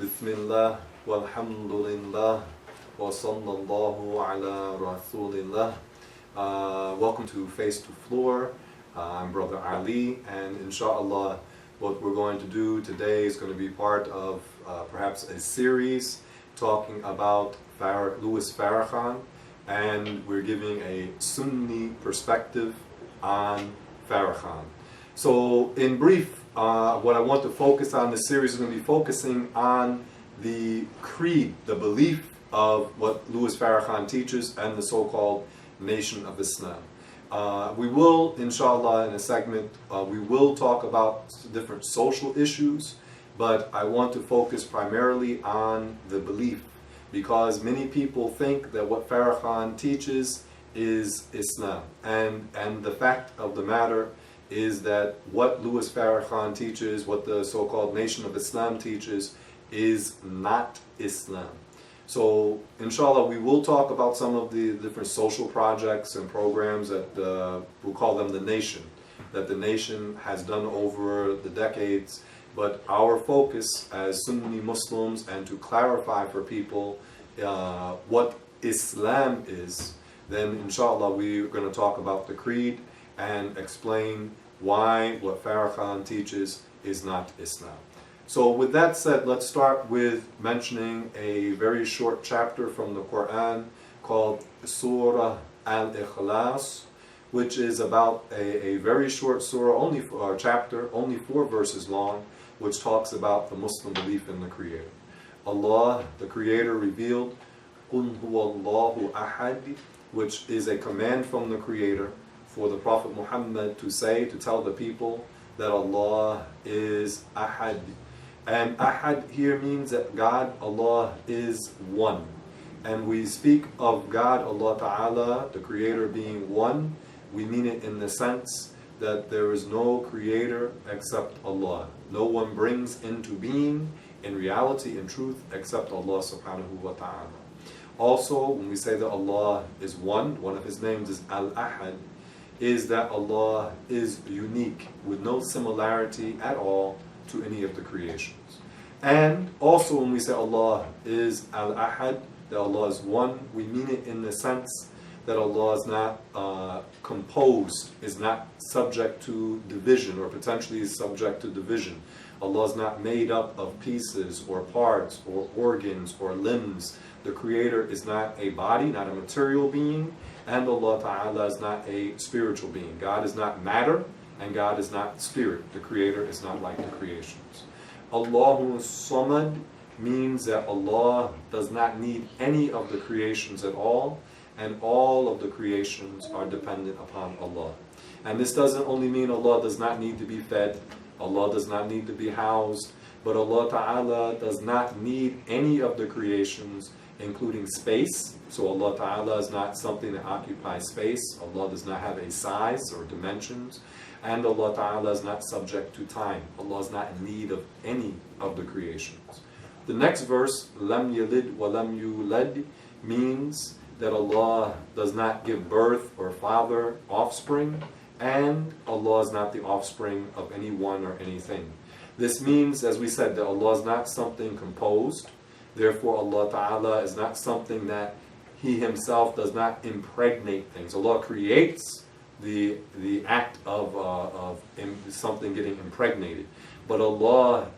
Bismillah, walhamdulillah, wa sallallahu ala rasulillah. Welcome to Face to Floor. I'm Brother Ali, and inshallah, what we're going to do today is going to be part of perhaps a series talking about Louis Farrakhan, and we're giving a Sunni perspective on Farrakhan. So, in brief, what I want to focus on this series is going to be focusing on the creed, the belief of what Louis Farrakhan teaches and the so-called Nation of Islam. We will, inshallah, in a segment, we will talk about different social issues, but I want to focus primarily on the belief, because many people think that what Farrakhan teaches is Islam, and the fact of the matter is that what Louis Farrakhan teaches, what the so-called Nation of Islam teaches, is not Islam. So, inshallah, we will talk about some of the different social projects and programs that we'll call them the Nation, that the Nation has done over the decades. But our focus as Sunni Muslims, and to clarify for people what Islam is, then inshallah we're going to talk about the creed and explain why what Farrakhan teaches is not Islam. So with that said, let's start with mentioning a very short chapter from the Quran called Surah Al-Ikhlas, which is about a very short surah, chapter, only 4 verses long, which talks about the Muslim belief in the Creator. Allah, the Creator, revealed Qul huwallahu ahad, which is a command from the Creator for the Prophet Muhammad to say, to tell the people that Allah is ahad. And ahad here means that God, Allah, is one. And we speak of God, Allah Ta'ala, the Creator, being one. We mean it in the sense that there is no Creator except Allah. No one brings into being, in reality, in truth, except Allah Subhanahu wa Ta'ala. Also, when we say that Allah is one of His names is Al-Ahad, is that Allah is unique, with no similarity at all to any of the creations. And also when we say Allah is Al-Ahad, that Allah is one, we mean it in the sense that Allah is not composed, is not subject to division, or potentially is subject to division. Allah is not made up of pieces or parts or organs or limbs. The Creator is not a body, not a material being, and Allah Ta'ala is not a spiritual being. God is not matter, and God is not spirit. The Creator is not like the creations. Allahu Samad means that Allah does not need any of the creations at all, and all of the creations are dependent upon Allah. And this doesn't only mean Allah does not need to be fed, Allah does not need to be housed, but Allah Ta'ala does not need any of the creations, including space. So Allah Ta'ala is not something that occupies space. Allah does not have a size or dimensions. And Allah Ta'ala is not subject to time. Allah is not in need of any of the creations. The next verse, Lam yalid wa lam yulad, means that Allah does not give birth or father, offspring, and Allah is not the offspring of anyone or anything. This means, as we said, that Allah is not something composed. Therefore, Allah Ta'ala is not something that He Himself does not impregnate things. Allah creates the act of something getting impregnated. But Allah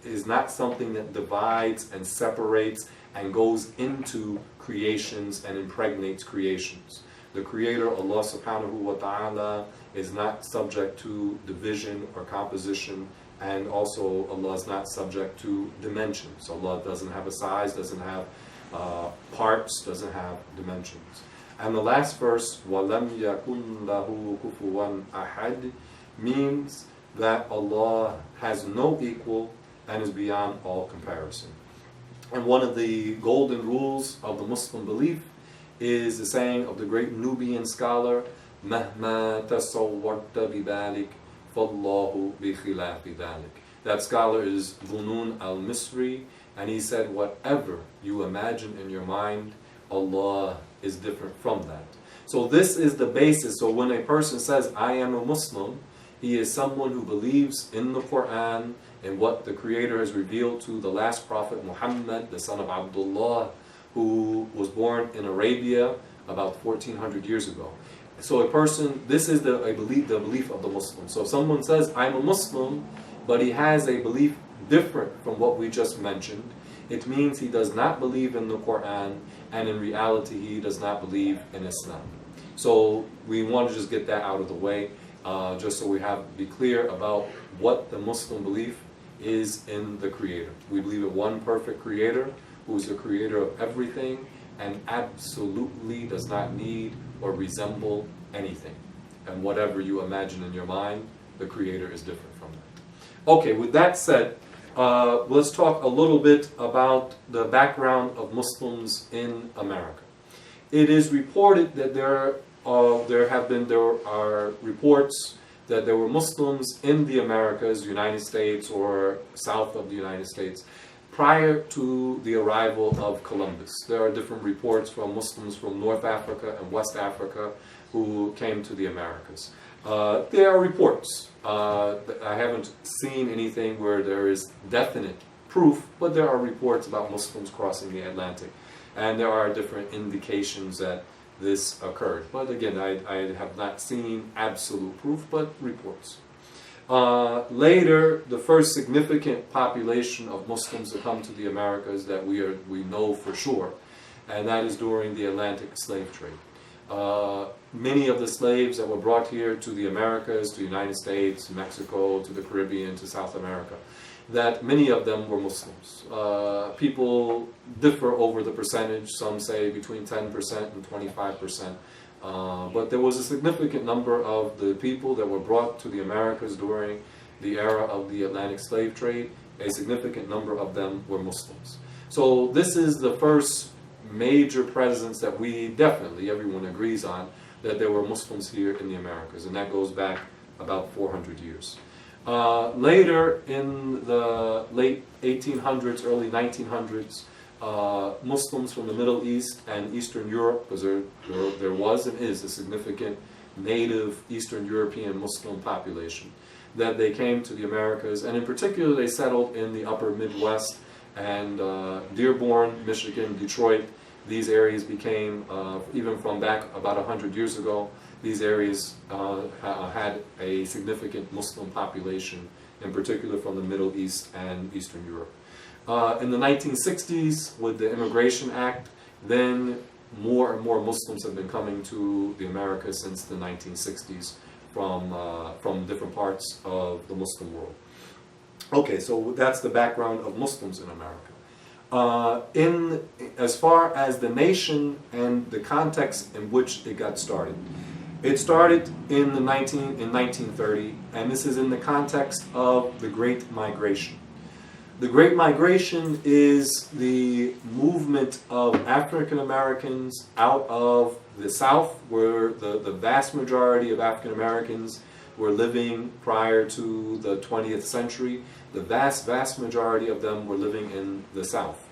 is not something that divides and separates and goes into creations and impregnates creations. The Creator, Allah Subhanahu wa Ta'ala, is not subject to division or composition, and also Allah is not subject to dimensions. Allah doesn't have a size, doesn't have parts, doesn't have dimensions. And the last verse, وَلَمْ يَكُنْ لَهُ كُفُوًا أَحَدٍ, means that Allah has no equal and is beyond all comparison. And one of the golden rules of the Muslim belief is the saying of the great Nubian scholar, مَهْمَا تَصَوَّرْتَ بِذَلِكَ فَاللَّهُ بِخِلَافِ ذَلِكَ. That scholar is Dhunun al-Misri, and he said, whatever you imagine in your mind, Allah is different from that. So this is the basis. So when a person says, I am a Muslim, He is someone who believes in the Quran and what the Creator has revealed to the last prophet Muhammad, the son of Abdullah, who was born in Arabia about 1400 years ago. So a person, this is the belief of the Muslim. So if someone says, I'm a Muslim, but he has a belief different from what we just mentioned, it means he does not believe in the Quran, and in reality he does not believe in Islam. So we want to just get that out of the way, just so we have to be clear about what the Muslim belief is in the Creator. We believe in one perfect Creator, who is the Creator of everything, and absolutely does not need or resemble anything. And whatever you imagine in your mind, the Creator is different from that. Okay, with that said, let's talk a little bit about the background of Muslims in America. It is reported that there are reports that there were Muslims in the Americas, United States or south of the United States, prior to the arrival of Columbus. There are different reports from Muslims from North Africa and West Africa who came to the Americas. There are reports. I haven't seen anything where there is definite proof, but there are reports about Muslims crossing the Atlantic. And there are different indications that this occurred. But again, I have not seen absolute proof, but reports. Later, the first significant population of Muslims to come to the Americas that we know for sure, and that is during the Atlantic slave trade. Many of the slaves that were brought here to the Americas, to the United States, Mexico, to the Caribbean, to South America, that many of them were Muslims. People differ over the percentage. Some say between 10% and 25%. But there was a significant number of the people that were brought to the Americas during the era of the Atlantic slave trade. A significant number of them were Muslims. So this is the first major presence that everyone agrees on, that there were Muslims here in the Americas, and that goes back about 400 years. Later, in the late 1800s, early 1900s, Muslims from the Middle East and Eastern Europe, because there was and is a significant native Eastern European Muslim population, that they came to the Americas, and in particular they settled in the upper Midwest and Dearborn, Michigan, Detroit. These areas became, even from back about 100 years ago, these areas had a significant Muslim population, in particular from the Middle East and Eastern Europe. In the 1960s, with the Immigration Act, then more and more Muslims have been coming to the Americas since the 1960s from different parts of the Muslim world. Okay, so that's the background of Muslims in America. As far as the nation and the context in which it got started. It started in 1930, and this is in the context of the Great Migration. The Great Migration is the movement of African Americans out of the South, where the vast majority of African Americans were living prior to the 20th century. The vast majority of them were living in the South.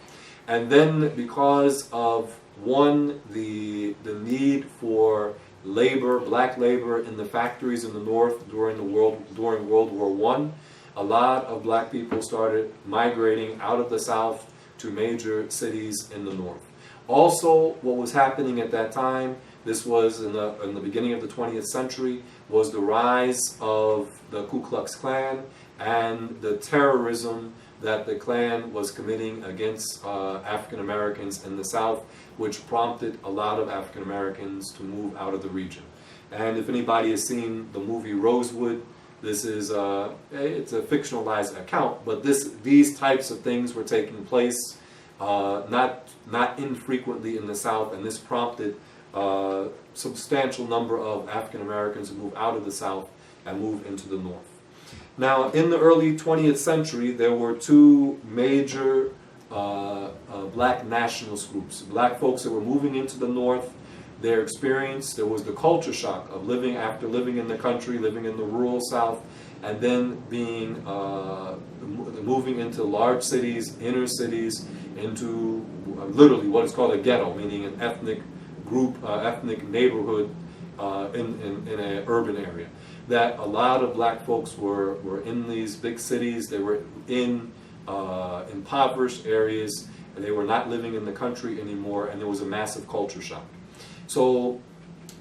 And then because of, one, the need for labor, black labor in the factories in the North during World War I, a lot of black people started migrating out of the South to major cities in the North. Also, what was happening at that time, this was in the beginning of the 20th century, was the rise of the Ku Klux Klan and the terrorism that the Klan was committing against African Americans in the South, which prompted a lot of African Americans to move out of the region. And if anybody has seen the movie Rosewood, this is it's a fictionalized account, but these types of things were taking place not infrequently in the South, and this prompted a substantial number of African Americans to move out of the South and move into the North. Now, in the early 20th century, there were two major black nationalist groups. Black folks that were moving into the North, their experience, there was the culture shock of living in the country, living in the rural South, and then moving into large cities, inner cities, into literally what is called a ghetto, meaning an ethnic group, ethnic neighborhood in an urban area. That a lot of black folks were in these big cities. They were in impoverished areas, and they were not living in the country anymore, and there was a massive culture shock. So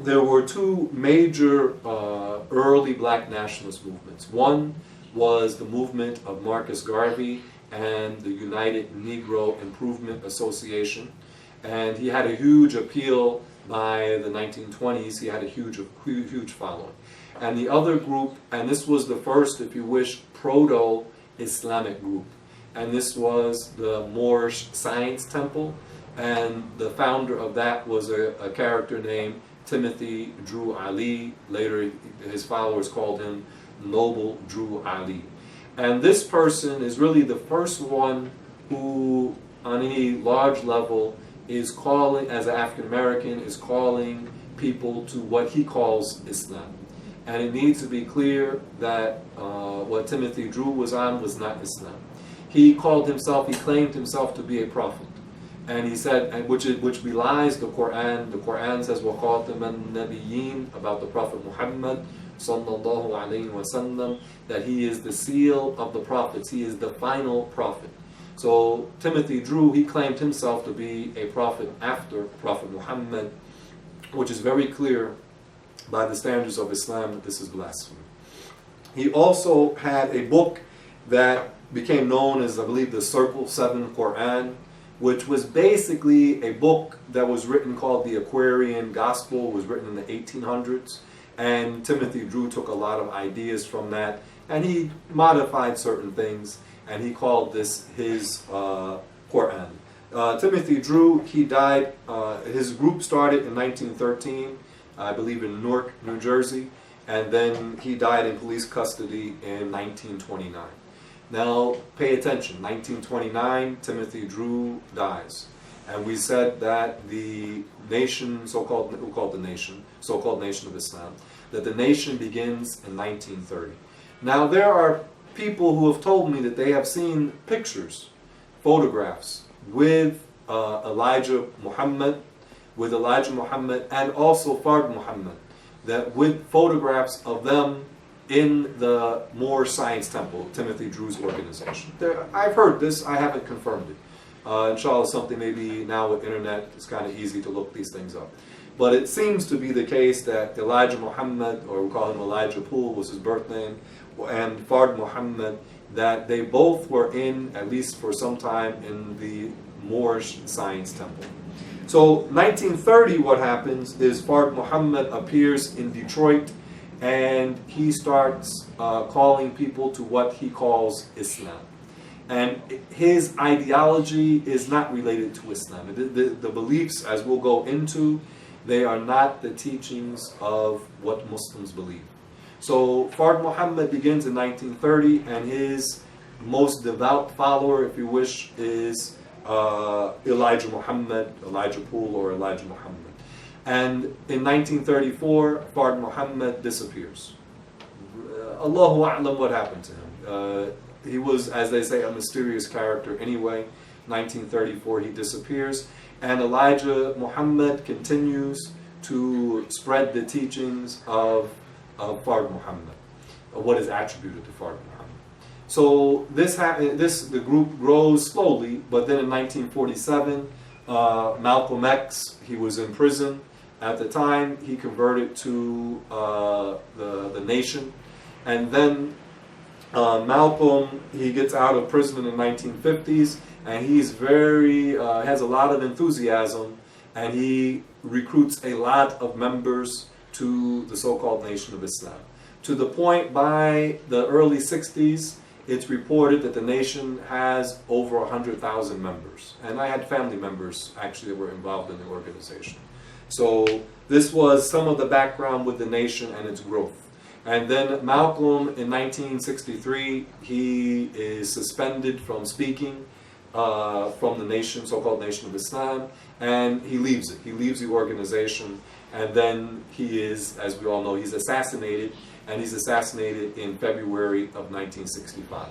there were two major early black nationalist movements. One was the movement of Marcus Garvey and the United Negro Improvement Association, and he had a huge appeal by the 1920s. He had a huge following. And the other group, and this was the first, if you wish, proto-Islamic group, and this was the Moorish Science Temple, and the founder of that was a character named Timothy Drew Ali. Later his followers called him Noble Drew Ali. And this person is really the first one who, on any large level, is calling, as an African American, is calling people to what he calls Islam. And it needs to be clear that what Timothy Drew was on was not Islam. He called himself, he claimed himself to be a prophet. And he said, and which belies the Quran. The Quran says, وَخَاتَمَ النَّبِيِّينَ, about the Prophet Muhammad sallallahu alayhi wa sallam, that he is the seal of the prophets. He is the final prophet. So Timothy Drew, he claimed himself to be a prophet after Prophet Muhammad, which is very clear by the standards of Islam that this is blasphemy. He also had a book that became known as, I believe, the Circle 7 Quran, which was basically a book that was written called the Aquarian Gospel. It was written in the 1800s, and Timothy Drew took a lot of ideas from that, and he modified certain things, and he called this his Quran. Timothy Drew, he died, his group started in 1913, I believe in Newark, New Jersey, and then he died in police custody in 1929. Now, pay attention, 1929, Timothy Drew dies. And we said that the nation, we'll call it the nation, so-called Nation of Islam, that the nation begins in 1930. Now, there are people who have told me that they have seen pictures, photographs, with Elijah Muhammad, and also Fard Muhammad, that with photographs of them in the Moorish Science Temple, Timothy Drew's organization. I've heard this, I haven't confirmed it. Inshallah, something maybe now with internet, it's kind of easy to look these things up. But it seems to be the case that Elijah Muhammad, or we call him Elijah Poole, was his birth name, and Fard Muhammad, that they both were in, at least for some time, in the Moorish Science Temple. So 1930, what happens is Fard Muhammad appears in Detroit, and he starts calling people to what he calls Islam. And his ideology is not related to Islam. The beliefs, as we'll go into, they are not the teachings of what Muslims believe. So Fard Muhammad begins in 1930, and his most devout follower, if you wish, is Elijah Muhammad, Elijah Poole, or Elijah Muhammad. And in 1934, Fard Muhammad disappears. Allahu A'lam what happened to him. He was, as they say, a mysterious character anyway. 1934, he disappears. And Elijah Muhammad continues to spread the teachings of Fard Muhammad, what is attributed to Fard Muhammad. So the group grows slowly, but then in 1947, Malcolm X, he was in prison. At the time, he converted to the Nation. And then Malcolm, he gets out of prison in the 1950s, and he's has a lot of enthusiasm, and he recruits a lot of members to the so-called Nation of Islam. To the point, by the early 60s, it's reported that the Nation has over 100,000 members. And I had family members, actually, that were involved in the organization. So this was some of the background with the Nation and its growth. And then Malcolm, in 1963, he is suspended from speaking from the Nation, so-called Nation of Islam, and he leaves it. He leaves the organization, and then he is, as we all know, he's assassinated, and he's assassinated in February of 1965.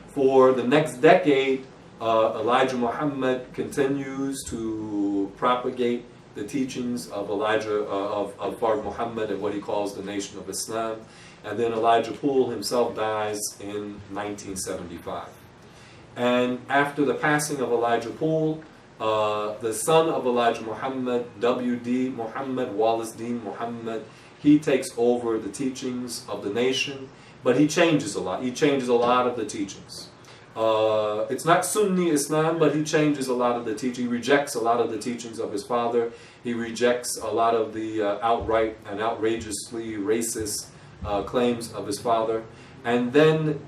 For the next decade, Elijah Muhammad continues to propagate the teachings of Elijah, of Farrakhan Muhammad and what he calls the Nation of Islam. And then Elijah Poole himself dies in 1975. And after the passing of Elijah Poole, the son of Elijah Muhammad, W.D. Muhammad, Wallace Dean Muhammad, he takes over the teachings of the nation, but he changes a lot. He changes a lot of the teachings. It's not Sunni Islam, but he changes a lot of the teaching. He rejects a lot of the teachings of his father. He rejects a lot of the outright and outrageously racist claims of his father. And then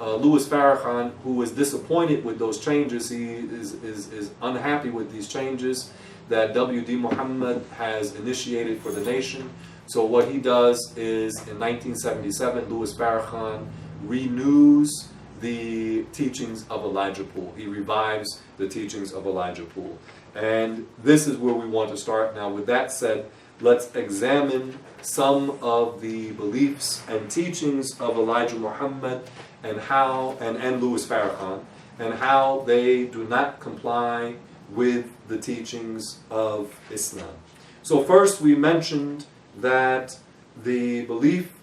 Louis Farrakhan, who is disappointed with those changes, he is unhappy with these changes that W.D. Muhammad has initiated for the nation. So what he does is, in 1977, Louis Farrakhan renews the teachings of Elijah Poole. He revives the teachings of Elijah Poole. And this is where we want to start. Now, with that said, let's examine some of the beliefs and teachings of Elijah Muhammad and how, and Louis Farrakhan, and how they do not comply with the teachings of Islam. So first we mentioned that we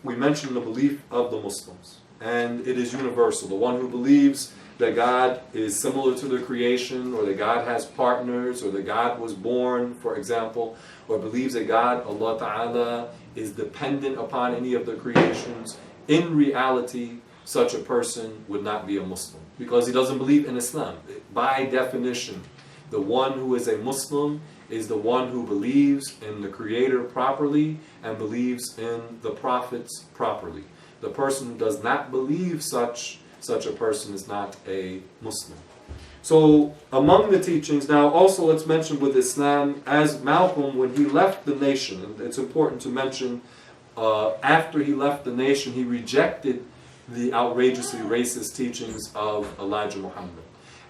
mentioned the belief of the Muslims. And it is universal. The one who believes that God is similar to the creation, or that God has partners, or that God was born, for example, or believes that God, Allah Ta'ala, is dependent upon any of the creations, in reality, such a person would not be a Muslim, because he doesn't believe in Islam. By definition, the one who is a Muslim is the one who believes in the Creator properly and believes in the prophets properly. The person who does not believe such a person is not a Muslim. So among the teachings, now also let's mention with Islam, as Malcolm, when he left the nation, and it's important to mention, after he left the nation, he rejected the outrageously racist teachings of Elijah Muhammad.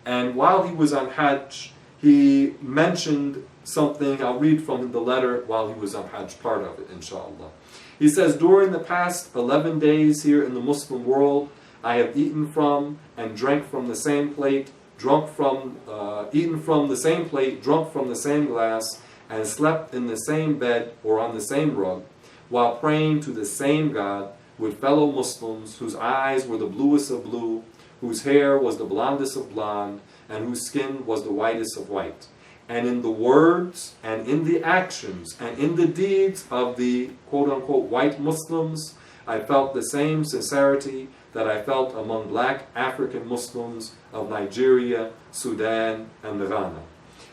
And while he was on Hajj, he mentioned something. I'll read from the letter while he was on Hajj, part of it, inshallah. He says, during the past 11 days here in the Muslim world, I have eaten from and drank from the same plate, eaten from the same plate, drunk from the same glass, and slept in the same bed or on the same rug, while praying to the same God with fellow Muslims whose eyes were the bluest of blue, whose hair was the blondest of blonde, and whose skin was the whitest of white. And in the words and in the actions and in the deeds of the quote-unquote white Muslims, I felt the same sincerity that I felt among black African Muslims of Nigeria, Sudan, and Ghana.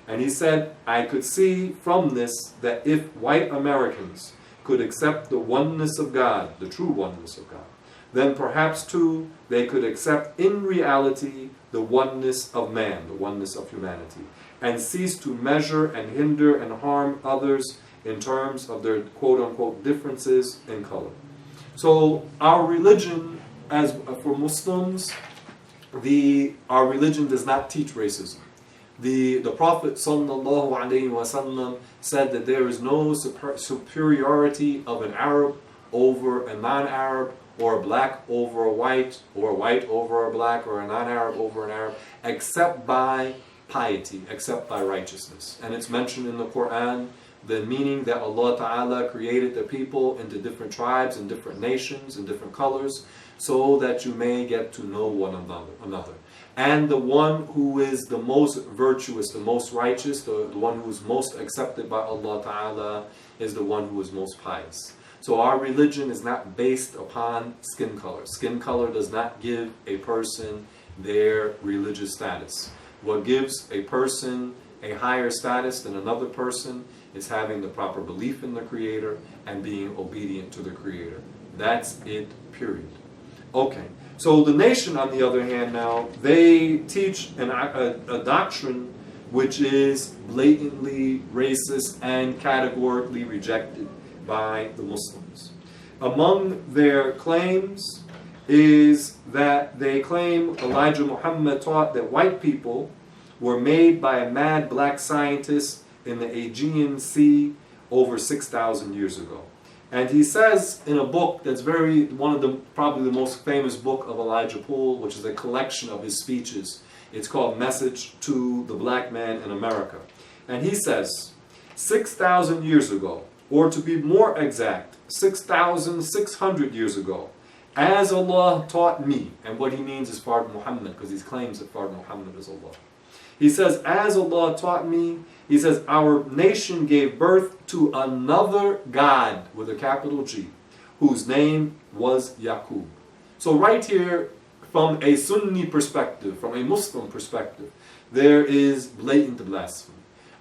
And he said, I could see from this that if white Americans could accept the oneness of God, the true oneness of God, then perhaps too they could accept in reality the oneness of man, the oneness of humanity, and cease to measure and hinder and harm others in terms of their quote-unquote differences in color. So our religion, as for Muslims, our religion does not teach racism. The Prophet ﷺ said that there is no superiority of an Arab over a non-Arab, or a black over a white, or a white over a black, or a non-Arab over an Arab, except by piety, except by righteousness. And it's mentioned in the Quran, the meaning that Allah Ta'ala created the people into different tribes and different nations and different colors, so that you may get to know one another. And the one who is the most virtuous, the most righteous, the one who is most accepted by Allah Ta'ala is the one who is most pious. So our religion is not based upon skin color. Skin color does not give a person their religious status. What gives a person a higher status than another person is having the proper belief in the Creator and being obedient to the Creator. That's it, period. Okay, so the nation, on the other hand, now, they teach a doctrine which is blatantly racist and categorically rejected by the Muslims. Among their claims is that they claim Elijah Muhammad taught that white people were made by a mad black scientist in the Aegean Sea over 6,000 years ago. And he says in a book that's probably the most famous book of Elijah Poole, which is a collection of his speeches. It's called Message to the Black Man in America. And he says, 6,000 years ago, or to be more exact, 6,600 years ago, as Allah taught me. And what he means is Fard Muhammad, because he claims that Fard Muhammad is Allah. He says, as Allah taught me, he says, our nation gave birth to another God, with a capital G, whose name was Yaqub. So right here, from a Sunni perspective, from a Muslim perspective, there is blatant blasphemy.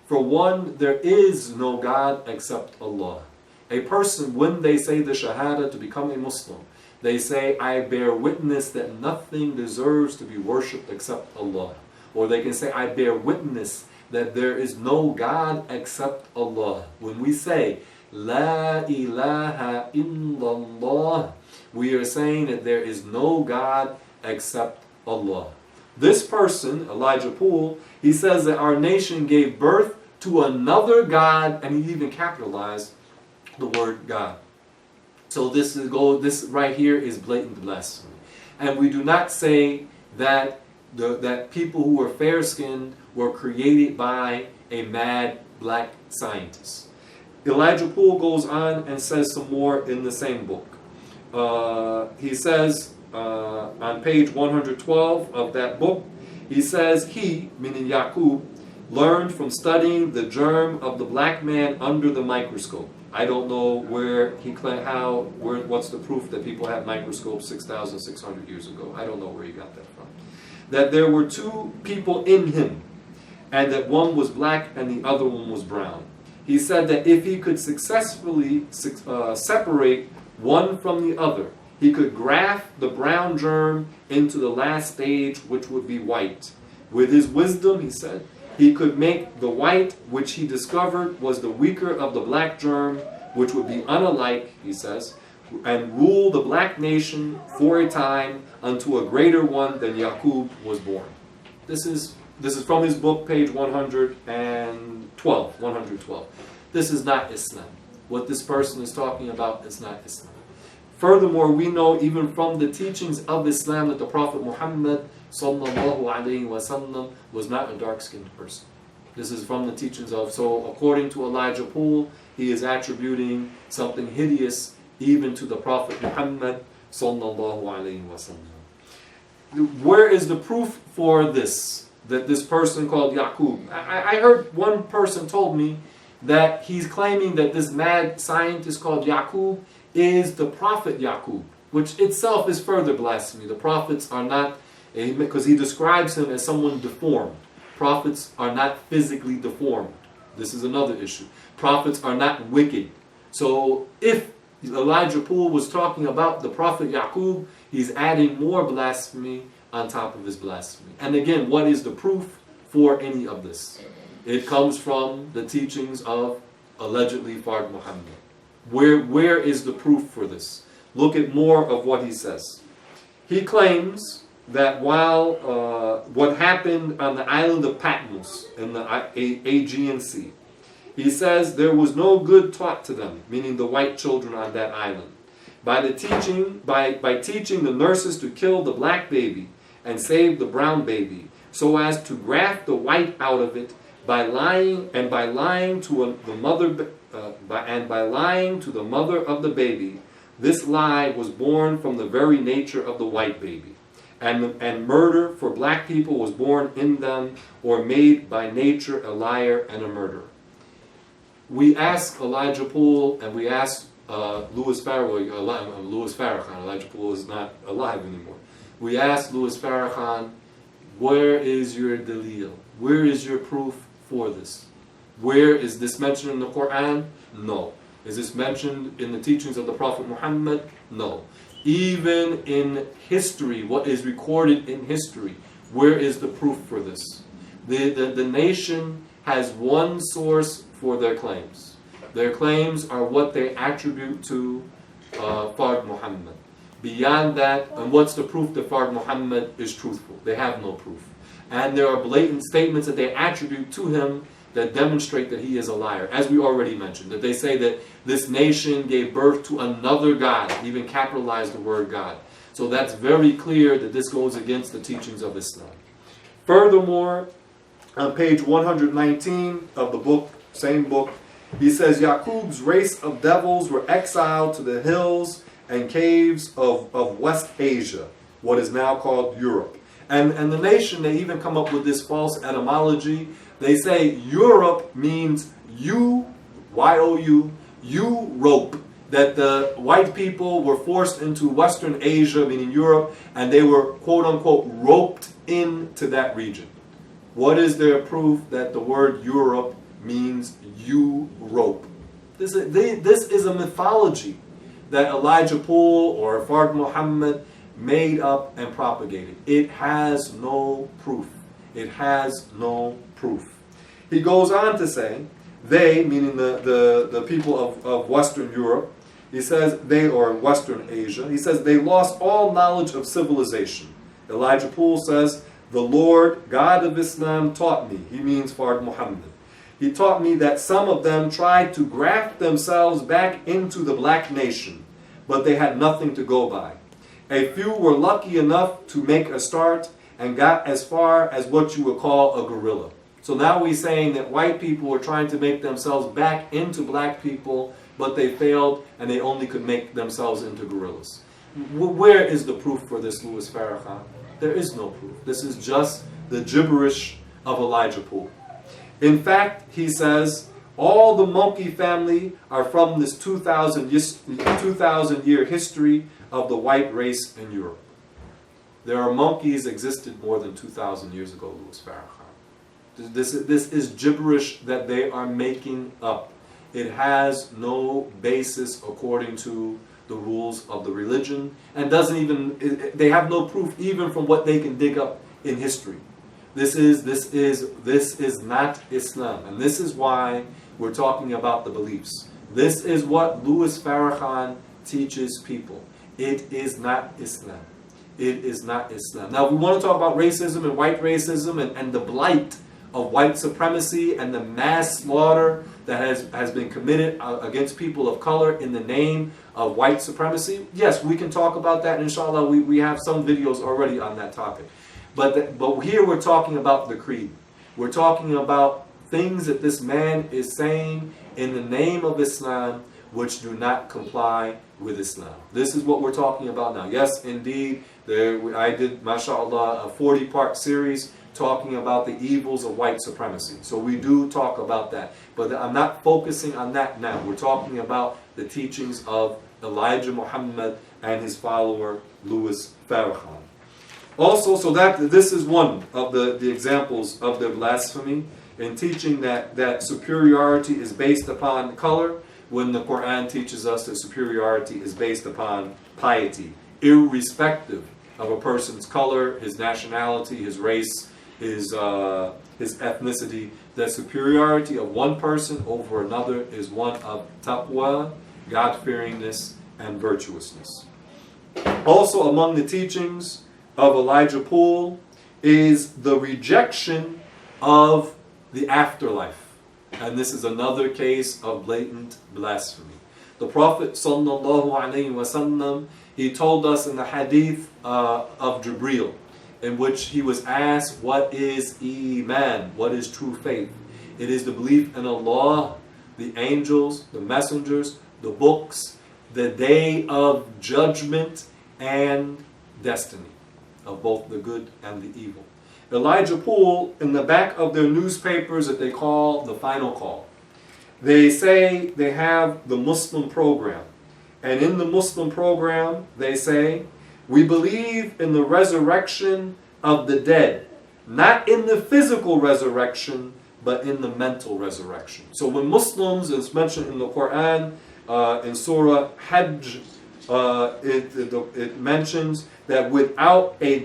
For one, there is no God except Allah. A person, when they say the Shahada to become a Muslim, they say, I bear witness that nothing deserves to be worshipped except Allah. Or they can say, I bear witness that there is no God except Allah. When we say, La ilaha illallah, we are saying that there is no God except Allah. This person, Elijah Poole, he says that our nation gave birth to another God, and he even capitalized the word God. So this right here is blatant blasphemy. And we do not say that that people who were fair-skinned were created by a mad black scientist. Elijah Poole goes on and says some more in the same book. He says on page 112 of that book, he says he, meaning Yaqub, learned from studying the germ of the black man under the microscope. I don't know what's the proof that people had microscopes 6,600 years ago. I don't know where he got that from. That there were two people in him, and that one was black and the other one was brown. He said that if he could successfully separate one from the other, he could graft the brown germ into the last stage, which would be white. With his wisdom, he said, he could make the white, which he discovered was the weaker of the black germ, which would be unalike, he says, and rule the black nation for a time unto a greater one than Yaqub was born. This is from his book, page 112. This is not Islam. What this person is talking about is not Islam. Furthermore, we know even from the teachings of Islam that the Prophet Muhammad sallallahu alaihi wasallam was not a dark-skinned person. This is from the teachings of, so according to Elijah Poole, he is attributing something hideous even to the Prophet Muhammad sallallahu alaihi wasallam. Where is the proof for this? That this person called Yaqub. I heard one person told me that he's claiming that this mad scientist called Yaqub is the Prophet Yaqub, which itself is further blasphemy. The prophets are not, because he describes him as someone deformed. Prophets are not physically deformed. This is another issue. Prophets are not wicked. So if Elijah Poole was talking about the Prophet Yaqub, he's adding more blasphemy on top of his blasphemy. And again, what is the proof for any of this? It comes from the teachings of allegedly Fard Muhammad. Where is the proof for this? Look at more of what he says. He claims that while what happened on the island of Patmos in the Aegean Sea, he says there was no good taught to them, meaning the white children on that island. By teaching the nurses to kill the black baby and save the brown baby, so as to graft the white out of it by lying to the mother of the baby. This lie was born from the very nature of the white baby, and murder for black people was born in them, or made by nature a liar and a murderer. We asked Elijah Poole and we asked Louis Farrakhan. Elijah Poole is not alive anymore. We asked Louis Farrakhan, where is your dalil? Where is your proof for this? Where is this mentioned in the Quran? No. Is this mentioned in the teachings of the Prophet Muhammad? No. Even in history, what is recorded in history, where is the proof for this? The nation has one source for their claims. Their claims are what they attribute to Fard Muhammad. Beyond that, and what's the proof that Fard Muhammad is truthful? They have no proof. And there are blatant statements that they attribute to him that demonstrate that he is a liar. As we already mentioned, that they say that this nation gave birth to another God, even capitalized the word God. So that's very clear that this goes against the teachings of Islam. Furthermore, on page 119 of the book, same book, He says, Yaqub's race of devils were exiled to the hills and caves of West Asia, what is now called Europe. And the nation, they even come up with this false etymology. They say Europe means you, Y-O-U, you-rope. That the white people were forced into Western Asia, meaning Europe, and they were, quote-unquote, roped into that region. What is their proof that the word Europe means you-rope? This is a mythology that Elijah Poole or Fard Muhammad made up and propagated. It has no proof. It has no proof. He goes on to say, they, meaning the people of Western Europe, he says they, or Western Asia, he says they lost all knowledge of civilization. Elijah Poole says, the Lord, God of Islam, taught me. He means Fard Muhammad. He taught me that some of them tried to graft themselves back into the black nation, but they had nothing to go by. A few were lucky enough to make a start and got as far as what you would call a guerrilla. So now we're saying that white people were trying to make themselves back into black people, but they failed and they only could make themselves into guerrillas. Where is the proof for this, Louis Farrakhan? There is no proof. This is just the gibberish of Elijah Poole. In fact, he says, all the monkey family are from this 2,000 year history of the white race in Europe. There are monkeys existed more than 2,000 years ago, Louis Farrakhan. This is gibberish that they are making up. It has no basis according to the rules of the religion, and doesn't even, they have no proof even from what they can dig up in history. This is not Islam, and this is why we're talking about the beliefs. This is what Louis Farrakhan teaches people. It is not Islam. It is not Islam. Now, we want to talk about racism and white racism and the blight of white supremacy and the mass slaughter that has been committed against people of color in the name of white supremacy. Yes, we can talk about that. Inshallah, we have some videos already on that topic. But here we're talking about the creed. We're talking about things that this man is saying in the name of Islam which do not comply with Islam. This is what we're talking about now. Yes, indeed, I did, mashallah, a 40-part series talking about the evils of white supremacy. So we do talk about that. But I'm not focusing on that now. We're talking about the teachings of Elijah Muhammad and his follower, Louis Farrakhan. Also, so this is one of the examples of their blasphemy in teaching that superiority is based upon color, when the Quran teaches us that superiority is based upon piety, irrespective of a person's color, his nationality, his race, his ethnicity. That superiority of one person over another is one of taqwa, God-fearingness, and virtuousness. Also among the teachings of Elijah Poole is the rejection of the afterlife. And this is another case of blatant blasphemy. The Prophet ﷺ, he told us in the hadith of Jibreel, in which he was asked, what is Iman? What is true faith? It is the belief in Allah, the angels, the messengers, the books, the day of judgment, and destiny, of both the good and the evil. Elijah Poole, in the back of their newspapers that they call the Final Call, they say they have the Muslim program. And in the Muslim program, they say, we believe in the resurrection of the dead, not in the physical resurrection, but in the mental resurrection. So when Muslims, as mentioned in the Quran, in Surah Hajj, it mentions that without a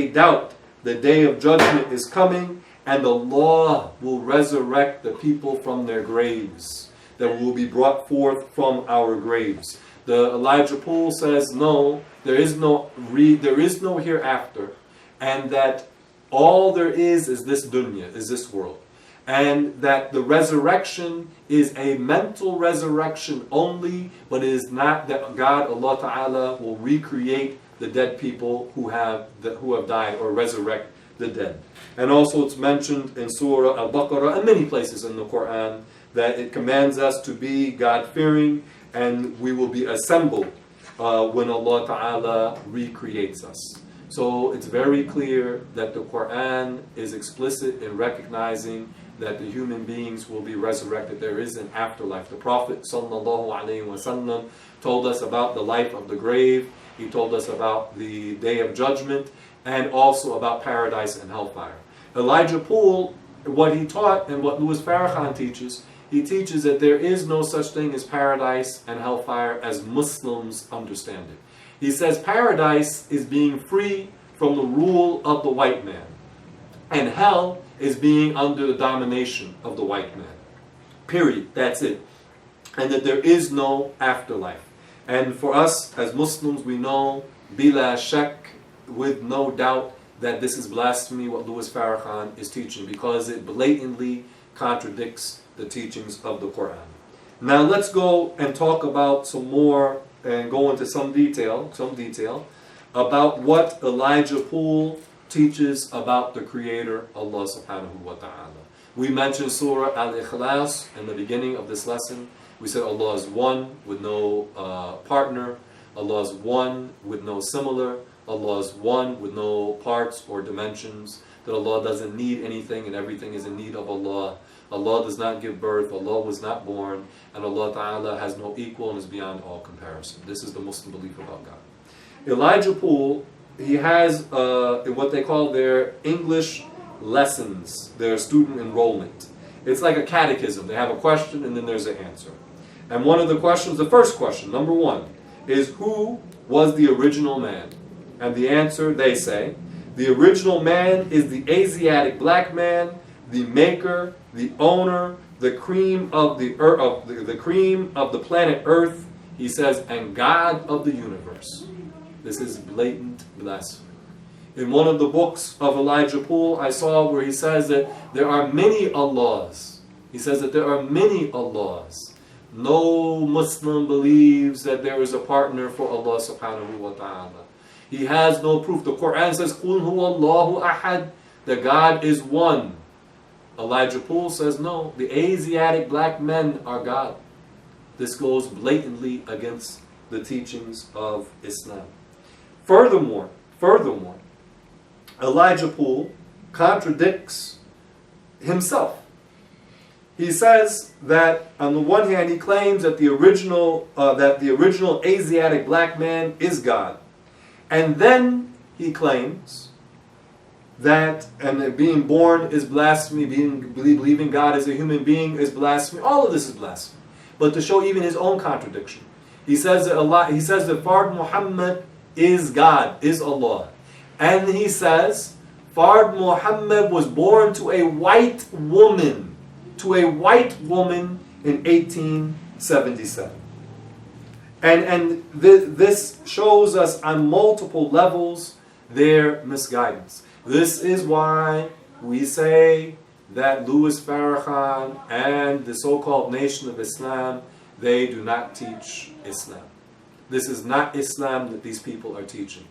doubt, the day of judgment is coming, and Allah will resurrect the people from their graves, that will be brought forth from our graves. The Elijah Poole says, no, there is no hereafter, and that all there is this dunya, is this world. And that the resurrection is a mental resurrection only, but it is not that God, Allah Ta'ala, will recreate the dead people who have died, or resurrect the dead. And also it's mentioned in Surah Al-Baqarah and many places in the Quran that it commands us to be God-fearing, and we will be assembled when Allah Ta'ala recreates us. So it's very clear that the Quran is explicit in recognizing that the human beings will be resurrected. There is an afterlife. The Prophet ﷺ told us about the life of the grave. He told us about the Day of Judgment, and also about paradise and hellfire. Elijah Poole, what he taught and what Louis Farrakhan teaches, he teaches that there is no such thing as paradise and hellfire as Muslims understand it. He says paradise is being free from the rule of the white man, and hell is being under the domination of the white man. Period. That's it. And that there is no afterlife. And for us as Muslims, we know, bila shak, with no doubt, that this is blasphemy, what Louis Farrakhan is teaching, because it blatantly contradicts the teachings of the Quran. Now let's go and talk about some more, and go into some detail about what Elijah Poole teaches about the Creator, Allah subhanahu wa ta'ala. We mentioned Surah Al-Ikhlas in the beginning of this lesson. We said Allah is one with no partner. Allah is one with no similar. Allah is one with no parts or dimensions. That Allah doesn't need anything and everything is in need of Allah. Allah does not give birth. Allah was not born. And Allah Ta'ala has no equal and is beyond all comparison. This is the Muslim belief about God. Elijah Poole, he has what they call their English lessons, their student enrollment. It's like a catechism. They have a question and then there's an answer. And one of the questions, the first question, number one, is who was the original man? And the answer, they say, the original man is the Asiatic black man, the maker, the owner, the cream of the earth, the cream of the planet Earth. He says, and God of the universe. This is blatant blasphemy. In one of the books of Elijah Poole, I saw where he says that there are many Allahs. He says that there are many Allahs. No Muslim believes that there is a partner for Allah subhanahu wa ta'ala. He has no proof. The Quran says, قُلْ هُوَ اللَّهُ أَحَدٌ, that God is one. Elijah Poole says, no, the Asiatic black men are God. This goes blatantly against the teachings of Islam. Furthermore, Elijah Poole contradicts himself. He says that on the one hand, he claims that the original Asiatic black man is God. And then he claims that being born is blasphemy, believing God as a human being is blasphemy. All of this is blasphemy. But to show even his own contradiction, he says that Fard Muhammad is God, is Allah. And he says Fard Muhammad was born to a white woman in 1877. And this shows us on multiple levels their misguidance. This is why we say that Louis Farrakhan and the so-called Nation of Islam, they do not teach Islam. This is not Islam that these people are teaching.